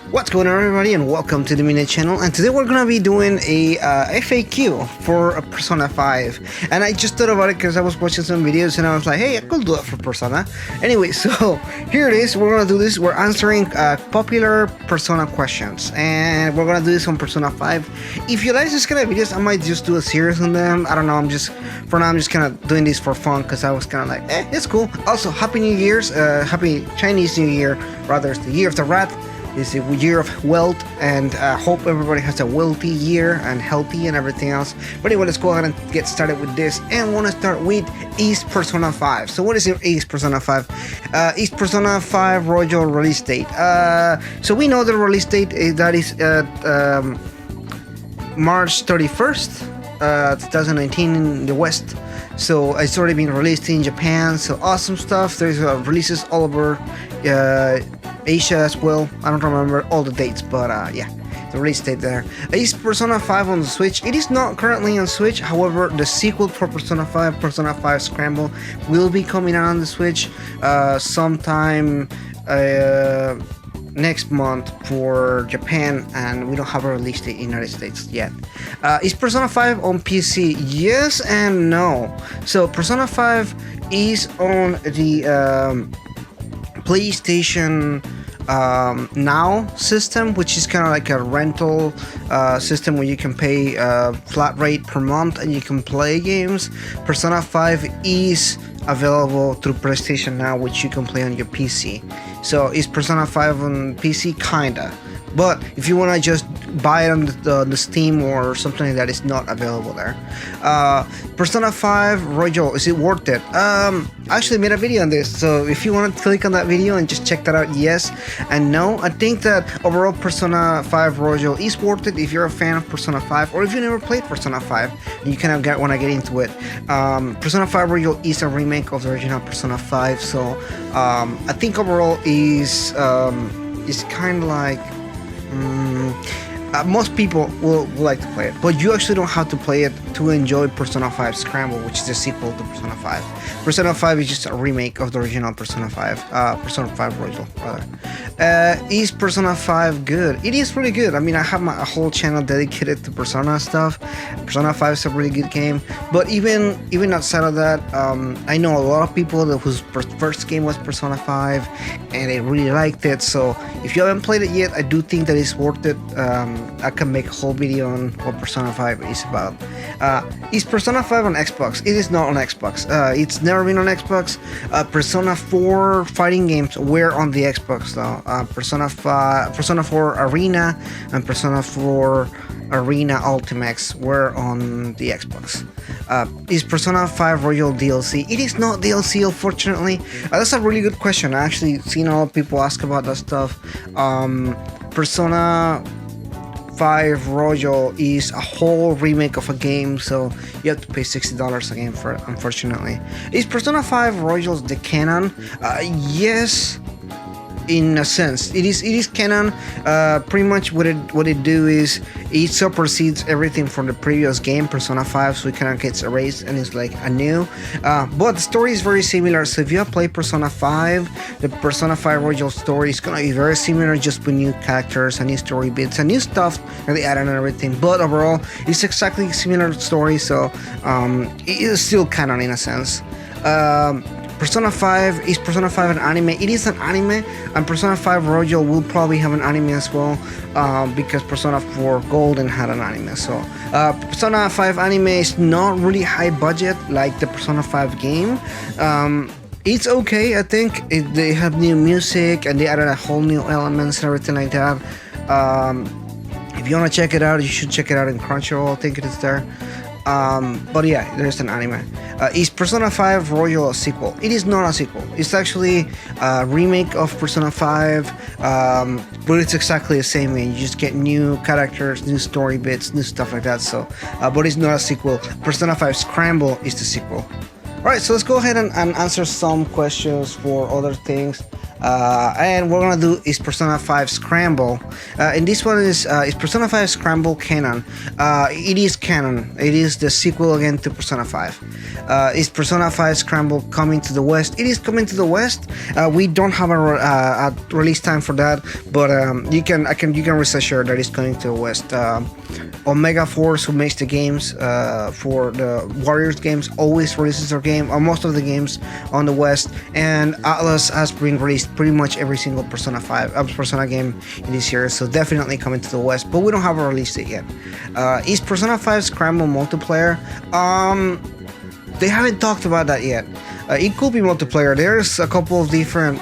What's going on, everybody, and welcome to the Minute Channel. And today we're gonna be doing a FAQ for a Persona 5. And I just thought about it because I was watching some videos and I was like, hey, I could do it for Persona. Anyway, so here it is. We're gonna do this. We're answering popular Persona questions, and we're gonna do this on Persona 5. If you like this kind of videos, I might just do a series on them. I don't know. I'm just kind of doing this for fun because I was kind of like, it's cool. Also, Happy New Year's, Happy Chinese New Year, rather. It's the Year of the Rat. It's a year of wealth, and hope everybody has a wealthy year and healthy and everything else. But anyway, let's go ahead and get started with this. And I want to start with East Persona 5. So what is East Persona 5? East Persona 5 Royal release date. So we know the release date that is March 31st, 2019 in the West. So it's already been released in Japan. So awesome stuff. There's releases all over Asia as well. I don't remember all the dates, but yeah, the release date there. Is Persona 5 on the Switch? It is not currently on Switch. However, the sequel for Persona 5, Persona 5 Scramble, will be coming out on the Switch sometime next month for Japan, and we don't have a release date in the United States yet. Is Persona 5 on PC? Yes and no. So Persona 5 is on the PlayStation Now system, which is kind of like a rental system where you can pay flat rate per month and you can play games. Persona 5 is available through PlayStation Now, which you can play on your PC. So is Persona 5 on PC? Kinda. But if you want to just buy it on the Steam or something like that, it's not available there. Persona 5 Royal, is it worth it? I actually made a video on this, so if you want to click on that video and just check that out, yes and no. I think that overall Persona 5 Royal is worth it if you're a fan of Persona 5, or if you never played Persona 5 and you kind of want to get into it. Persona 5 Royal is a remake of the original Persona 5, so I think overall is kind of like most people will like to play it, but you actually don't have to play it to enjoy Persona 5 Scramble, which is the sequel to Persona 5. Persona 5 is just a remake of the original Persona 5, Persona 5 Royal, rather. Is Persona 5 good? It is pretty good. I mean, I have a whole channel dedicated to Persona stuff. Persona 5 is a really good game, but even outside of that, I know a lot of people whose first game was Persona 5, and they really liked it. So if you haven't played it yet, I do think that it's worth it. I can make a whole video on what Persona 5 is about. Is Persona 5 on Xbox? It is not on Xbox. It's never been on Xbox. Persona 4 fighting games were on the Xbox though. Persona 4 Arena and Persona 4 Arena Ultimax were on the Xbox. Is Persona 5 Royal DLC? It is not DLC, unfortunately. That's a really good question. I actually seen a lot of people ask about that stuff. Persona 5 Royal is a whole remake of a game, so you have to pay $60 a game for it, unfortunately. Is Persona 5 Royal the canon? Yes, in a sense. It is canon. Pretty much what it do is it supersedes everything from the previous game, Persona 5, so it kind of gets erased and it's like a new. But the story is very similar, so if you have played Persona 5, the Persona 5 Royal story is gonna be very similar, just with new characters and new story bits and new stuff that they added and everything. But overall, it's exactly similar story, so it is still canon in a sense. Persona 5, is Persona 5 an anime? It is an anime, and Persona 5 Royal will probably have an anime as well, because Persona 4 Golden had an anime. So Persona 5 anime is not really high budget like the Persona 5 game. It's okay, I think. They have new music and they added a whole new elements and everything like that. If you want to check it out, you should check it out in Crunchyroll. I think it is there. But yeah, there's an anime. Is Persona 5 Royal a sequel? It is not a sequel. It's actually a remake of Persona 5, but it's exactly the same way. You just get new characters, new story bits, new stuff like that. So, but it's not a sequel. Persona 5 Scramble is the sequel. Alright, so let's go ahead and answer some questions for other things. and we're gonna do is Persona 5 Scramble. And this one is Persona 5 Scramble canon. It is canon. It is the sequel again to Persona 5. Is Persona 5 Scramble coming to the West? It is coming to the West. We don't have a release time for that, but you can rest assured that it's coming to the West. Omega Force, who makes the games for the Warriors games, always releases their game, or most of the games, on the West. And Atlas has been released pretty much every single Persona 5 Persona game in this year, so definitely coming to the West. But we don't have a release date yet. Is Persona 5 Scramble multiplayer? They haven't talked about that yet. It could be multiplayer. There's a couple of different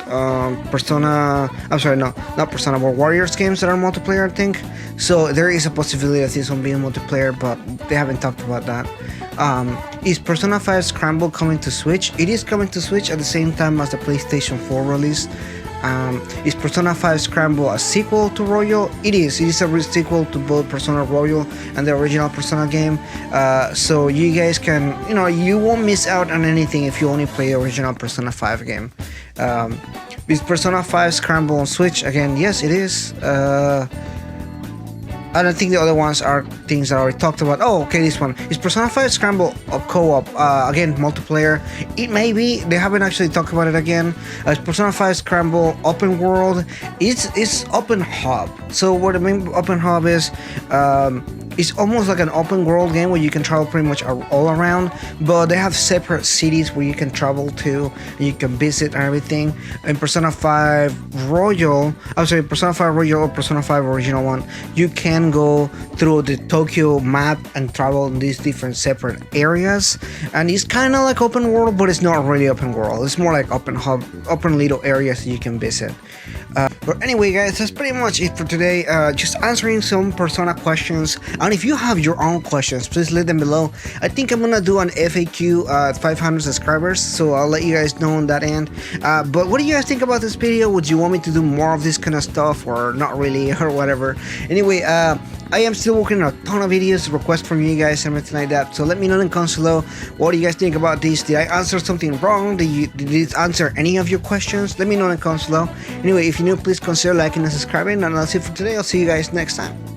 Persona. I'm sorry, no, not Persona, but Warriors games that are multiplayer, I think. So there is a possibility of this one being multiplayer, but they haven't talked about that. Is Persona 5 Scramble coming to Switch? It is coming to Switch at the same time as the PlayStation 4 release. Is Persona 5 Scramble a sequel to Royal? It is. It is a sequel to both Persona Royal and the original Persona game. So you guys can, you won't miss out on anything if you only play the original Persona 5 game. Is Persona 5 Scramble on Switch? Again, yes, it is. I don't think the other ones are things that I already talked about. Oh, okay, this one. Is Persona 5 Scramble a co-op? Again, multiplayer. It may be. They haven't actually talked about it again. Persona 5 Scramble open world. It's open hub. So what the main open hub is, it's almost like an open world game where you can travel pretty much all around, but they have separate cities where you can travel to and you can visit and everything. In Persona 5 Royal, Persona 5 Royal or Persona 5 original one, you can go through the Tokyo map and travel in these different separate areas, and it's kind of like open world, but it's not really open world. It's more like open hub, open little areas that you can visit. But anyway, guys, that's pretty much it for today. Just answering some Persona questions, and if you have your own questions, please leave them below. I think I'm gonna do an FAQ at 500 subscribers, so I'll let you guys know on that end. But what do you guys think about this video? Would you want me to do more of this kind of stuff, or not really, or whatever? Anyway, I am still working on a ton of videos, requests from you guys and everything like that, so let me know in the comments below. What do you guys think about this? Did I answer something wrong? Did this answer any of your questions? Let me know in the comments below. Anyway, if you're new, please consider liking and subscribing, and that's it for today. I'll see you guys next time.